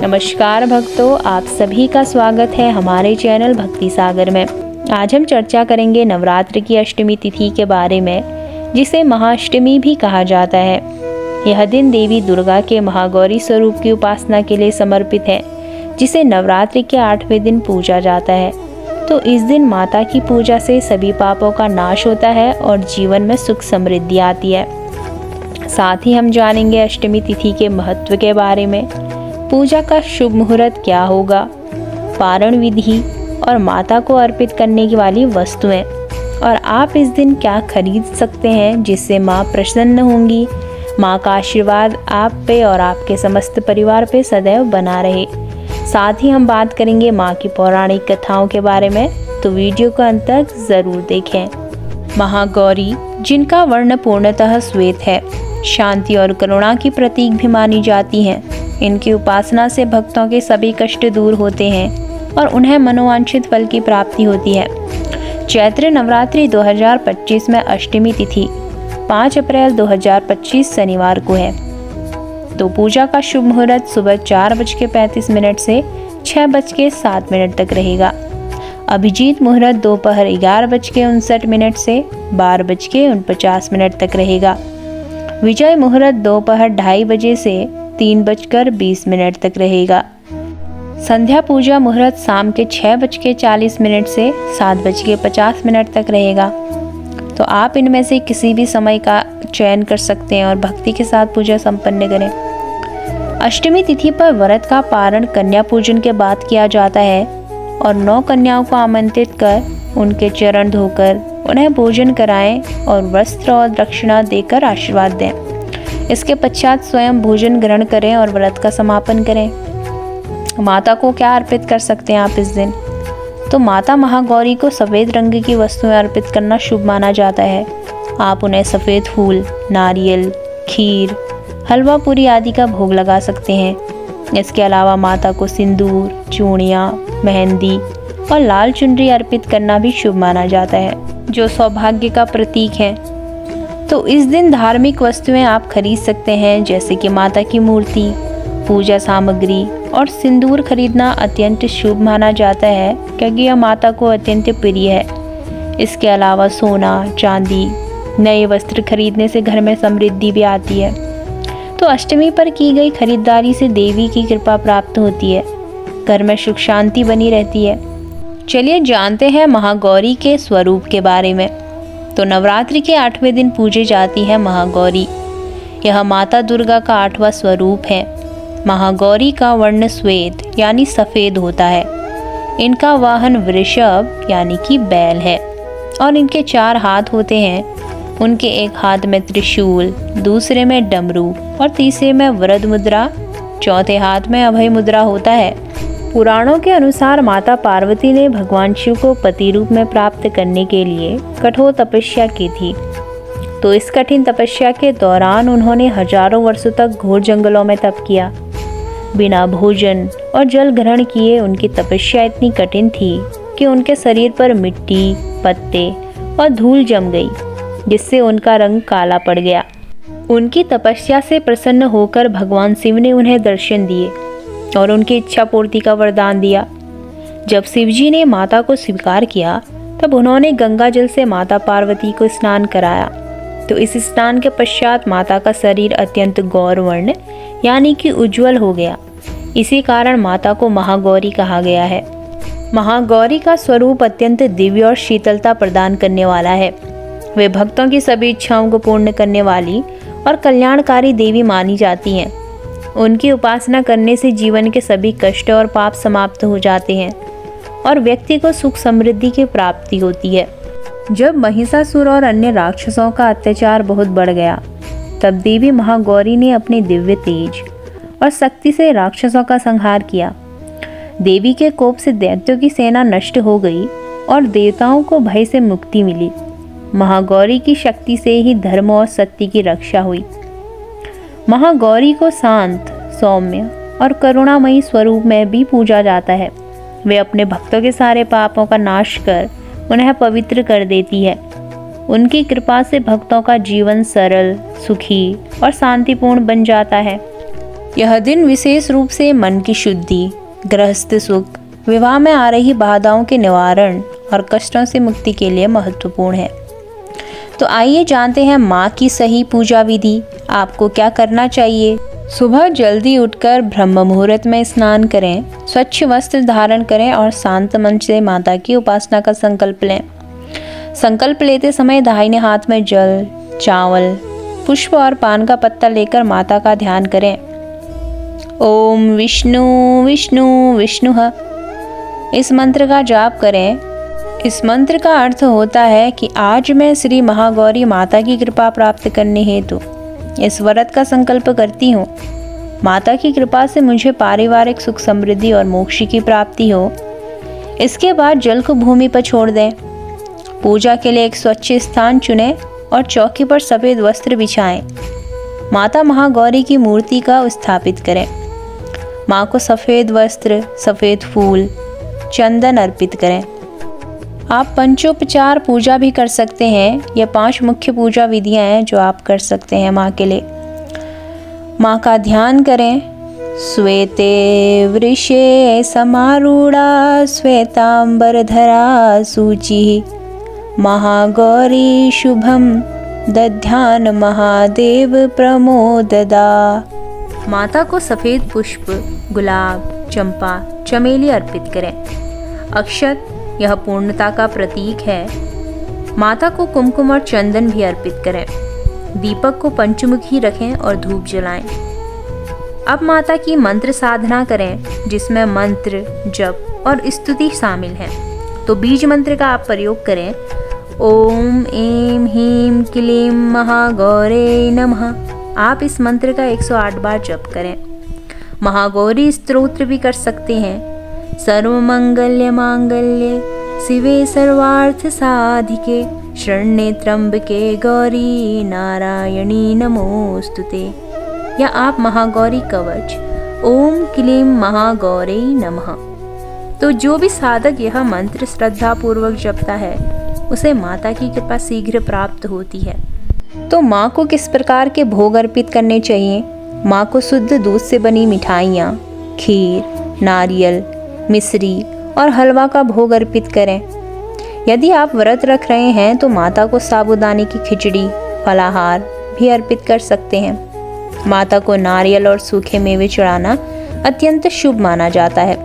नमस्कार भक्तों, आप सभी का स्वागत है हमारे चैनल भक्ति सागर में। आज हम चर्चा करेंगे नवरात्र की अष्टमी तिथि के बारे में, जिसे महाअष्टमी भी कहा जाता है। यह दिन देवी दुर्गा के महागौरी स्वरूप की उपासना के लिए समर्पित है, जिसे नवरात्रि के 8वें दिन पूजा जाता है। तो इस दिन माता की पूजा से सभी पापों का नाश होता है और जीवन में सुख समृद्धि आती है। साथ ही हम जानेंगे अष्टमी तिथि के महत्व के बारे में, पूजा का शुभ मुहूर्त क्या होगा, पारण विधि और माता को अर्पित करने की वाली वस्तुएं, और आप इस दिन क्या खरीद सकते हैं जिससे माँ प्रसन्न होंगी। माँ का आशीर्वाद आप पे और आपके समस्त परिवार पे सदैव बना रहे। साथ ही हम बात करेंगे माँ की पौराणिक कथाओं के बारे में, तो वीडियो को अंत तक जरूर देखें। महागौरी, जिनका वर्ण पूर्णतः श्वेत है, शांति और करुणा की प्रतीक भी मानी जाती हैं। इनकी उपासना से भक्तों के सभी कष्ट दूर होते हैं और उन्हें मनोवांछित फल की प्राप्ति होती है। चैत्र नवरात्रि 2025 में अष्टमी तिथि 5 अप्रैल 2025 शनिवार को है। तो पूजा का शुभ मुहूर्त सुबह 4:35 से 6:07 तक रहेगा। अभिजीत मुहूर्त दोपहर 11:59 से 12:49 तक रहेगा। विजय मुहूर्त दोपहर 2:30 बजे से 3:20 तक रहेगा। संध्या पूजा मुहूर्त शाम के 6:40 से 7:50 तक रहेगा। तो आप इनमें से किसी भी समय का चयन कर सकते हैं और भक्ति के साथ पूजा संपन्न करें। अष्टमी तिथि पर व्रत का पारण कन्या पूजन के बाद किया जाता है और 9 कन्याओं को आमंत्रित कर उनके चरण धोकर उन्हें भोजन कराएं और वस्त्र और दक्षिणा देकर आशीर्वाद दें। इसके पश्चात स्वयं भोजन ग्रहण करें और व्रत का समापन करें। माता को क्या अर्पित कर सकते हैं आप इस दिन? तो माता महागौरी को सफ़ेद रंग की वस्तुएं अर्पित करना शुभ माना जाता है। आप उन्हें सफ़ेद फूल, नारियल, खीर, हलवा पूरी आदि का भोग लगा सकते हैं। इसके अलावा माता को सिंदूर, चूड़ियाँ, मेहंदी और लाल चुनरी अर्पित करना भी शुभ माना जाता है, जो सौभाग्य का प्रतीक है। तो इस दिन धार्मिक वस्तुएं आप खरीद सकते हैं, जैसे कि माता की मूर्ति, पूजा सामग्री और सिंदूर खरीदना अत्यंत शुभ माना जाता है, क्योंकि यह माता को अत्यंत प्रिय है। इसके अलावा सोना, चांदी, नए वस्त्र खरीदने से घर में समृद्धि भी आती है। तो अष्टमी पर की गई खरीदारी से देवी की कृपा प्राप्त होती है, घर में सुख शांति बनी रहती है। चलिए जानते हैं महागौरी के स्वरूप के बारे में। तो नवरात्रि के 8वें दिन पूजे जाती है महागौरी। यह माता दुर्गा का 8वां स्वरूप है। महागौरी का वर्ण श्वेत यानी सफ़ेद होता है। इनका वाहन वृषभ यानी कि बैल है और इनके 4 हाथ होते हैं। उनके एक हाथ में त्रिशूल, दूसरे में डमरू और तीसरे में वरद मुद्रा, चौथे हाथ में अभय मुद्रा होता है। पुराणों के अनुसार माता पार्वती ने भगवान शिव को पति रूप में प्राप्त करने के लिए कठोर तपस्या की थी। तो इस कठिन तपस्या के दौरान उन्होंने हजारों वर्षों तक घोर जंगलों में तप किया। बिना भोजन और जल ग्रहण किए उनकी तपस्या इतनी कठिन थी कि उनके शरीर पर मिट्टी, पत्ते और धूल जम गई, जिससे उनका रंग काला पड़ गया। उनकी तपस्या से प्रसन्न होकर भगवान शिव ने उन्हें दर्शन दिए और उनकी इच्छा पूर्ति का वरदान दिया। जब शिवजी ने माता को स्वीकार किया, तब उन्होंने गंगा जल से माता पार्वती को स्नान कराया। तो इस स्नान के पश्चात माता का शरीर अत्यंत गौरवर्ण यानी कि उज्जवल हो गया। इसी कारण माता को महागौरी कहा गया है। महागौरी का स्वरूप अत्यंत दिव्य और शीतलता प्रदान करने वाला है। वे भक्तों की सभी इच्छाओं को पूर्ण करने वाली और कल्याणकारी देवी मानी जाती हैं। उनकी उपासना करने से जीवन के सभी कष्ट और पाप समाप्त हो जाते हैं और व्यक्ति को सुख समृद्धि की प्राप्ति होती है। जब महिषासुर और अन्य राक्षसों का अत्याचार बहुत बढ़ गया, तब देवी महागौरी ने अपने दिव्य तेज और शक्ति से राक्षसों का संहार किया। देवी के कोप से दैत्यों की सेना नष्ट हो गई और देवताओं को भय से मुक्ति मिली। महागौरी की शक्ति से ही धर्म और सत्य की रक्षा हुई। महागौरी को शांत, सौम्य और करुणामयी स्वरूप में भी पूजा जाता है। वे अपने भक्तों के सारे पापों का नाश कर उन्हें पवित्र कर देती है। उनकी कृपा से भक्तों का जीवन सरल, सुखी और शांतिपूर्ण बन जाता है। यह दिन विशेष रूप से मन की शुद्धि, गृहस्थ सुख, विवाह में आ रही बाधाओं के निवारण और कष्टों से मुक्ति के लिए महत्वपूर्ण है। तो आइए जानते हैं माँ की सही पूजा विधि। आपको क्या करना चाहिए? सुबह जल्दी उठकर ब्रह्म मुहूर्त में स्नान करें, स्वच्छ वस्त्र धारण करें और शांत मन से माता की उपासना का संकल्प लें। संकल्प लेते समय दाहिने हाथ में जल, चावल, पुष्प और पान का पत्ता लेकर माता का ध्यान करें। ओम विष्णु विष्णु विष्णुः इस मंत्र का जाप करें। इस मंत्र का अर्थ होता है कि आज मैं श्री महागौरी माता की कृपा प्राप्त करने हेतु इस व्रत का संकल्प करती हूँ। माता की कृपा से मुझे पारिवारिक सुख समृद्धि और मोक्ष की प्राप्ति हो। इसके बाद जल को भूमि पर छोड़ दें। पूजा के लिए एक स्वच्छ स्थान चुनें और चौकी पर सफ़ेद वस्त्र बिछाएं। माता महागौरी की मूर्ति का स्थापित करें। माँ को सफ़ेद वस्त्र, सफ़ेद फूल, चंदन अर्पित करें। आप पंचोपचार पूजा भी कर सकते हैं। यह 5 मुख्य पूजा विधियां हैं जो आप कर सकते हैं माँ के लिए। माँ का ध्यान करें। श्वेते वृषे समारूढ़ा श्वेतांबरधरा सूचि महागौरी शुभम दध्यान महादेव प्रमोददा। माता को सफ़ेद पुष्प, गुलाब, चंपा, चमेली अर्पित करें। अक्षत, यह पूर्णता का प्रतीक है। माता को कुमकुम और चंदन भी अर्पित करें। दीपक को पंचमुखी रखें और धूप जलाएं। अब माता की मंत्र साधना करें जिसमें मंत्र, जप और स्तुति शामिल है। तो बीज मंत्र का आप प्रयोग करें। ओम ऐं ह्रीं क्लीं महागौरे नमः। आप इस मंत्र का 108 बार जप करें। महागौरी स्तोत्र भी कर सकते हैं। सर्वमंगल्य मांगल्ये शिवे सर्वार्थ साधिके शरण्ये त्र्यंबके गौरी नारायणी नमोस्तुते। या आप महागौरी कवच ओम क्लीं महागौरे नमः। तो जो भी साधक यह मंत्र श्रद्धा पूर्वक जपता है उसे माता की कृपा शीघ्र प्राप्त होती है। तो माँ को किस प्रकार के भोग अर्पित करने चाहिए? माँ को शुद्ध दूध से बनी मिठाइयाँ, खीर, नारियल, मिश्री और हलवा का भोग अर्पित करें। यदि आप व्रत रख रहे हैं तो माता को साबूदाने की खिचड़ी, फलाहार भी अर्पित कर सकते हैं। माता को नारियल और सूखे मेवे चढ़ाना अत्यंत शुभ माना जाता है।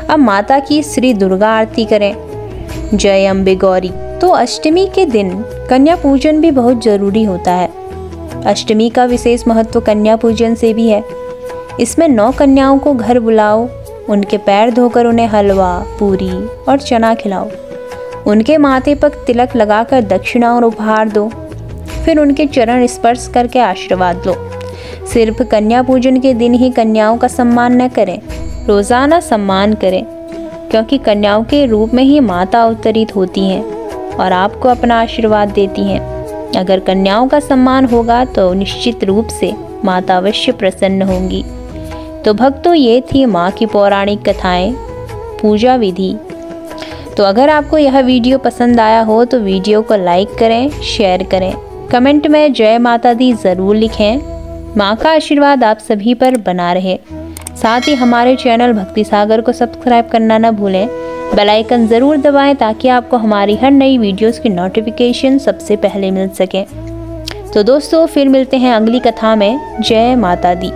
अब माता की श्री दुर्गा आरती करें। जय अम्बे गौरी। तो अष्टमी के दिन कन्या पूजन भी बहुत जरूरी होता है। अष्टमी का विशेष महत्व कन्या पूजन से भी है। इसमें 9 कन्याओं को घर बुलाओ, उनके पैर धोकर उन्हें हलवा, पूरी और चना खिलाओ। उनके माथे पर तिलक लगाकर दक्षिणा और उपहार दो। फिर उनके चरण स्पर्श करके आशीर्वाद लो। सिर्फ कन्या पूजन के दिन ही कन्याओं का सम्मान न करें, रोज़ाना सम्मान करें, क्योंकि कन्याओं के रूप में ही माता अवतरित होती हैं और आपको अपना आशीर्वाद देती हैं। अगर कन्याओं का सम्मान होगा तो निश्चित रूप से माता अवश्य प्रसन्न होंगी। तो भक्तों, ये थी माँ की पौराणिक कथाएं, पूजा विधि। तो अगर आपको यह वीडियो पसंद आया हो तो वीडियो को लाइक करें, शेयर करें, कमेंट में जय माता दी ज़रूर लिखें। माँ का आशीर्वाद आप सभी पर बना रहे। साथ ही हमारे चैनल भक्ति सागर को सब्सक्राइब करना न भूलें। बेल आइकन ज़रूर दबाएं ताकि आपको हमारी हर नई वीडियोस की नोटिफिकेशन सबसे पहले मिल सके। तो दोस्तों, फिर मिलते हैं अगली कथा में। जय माता दी।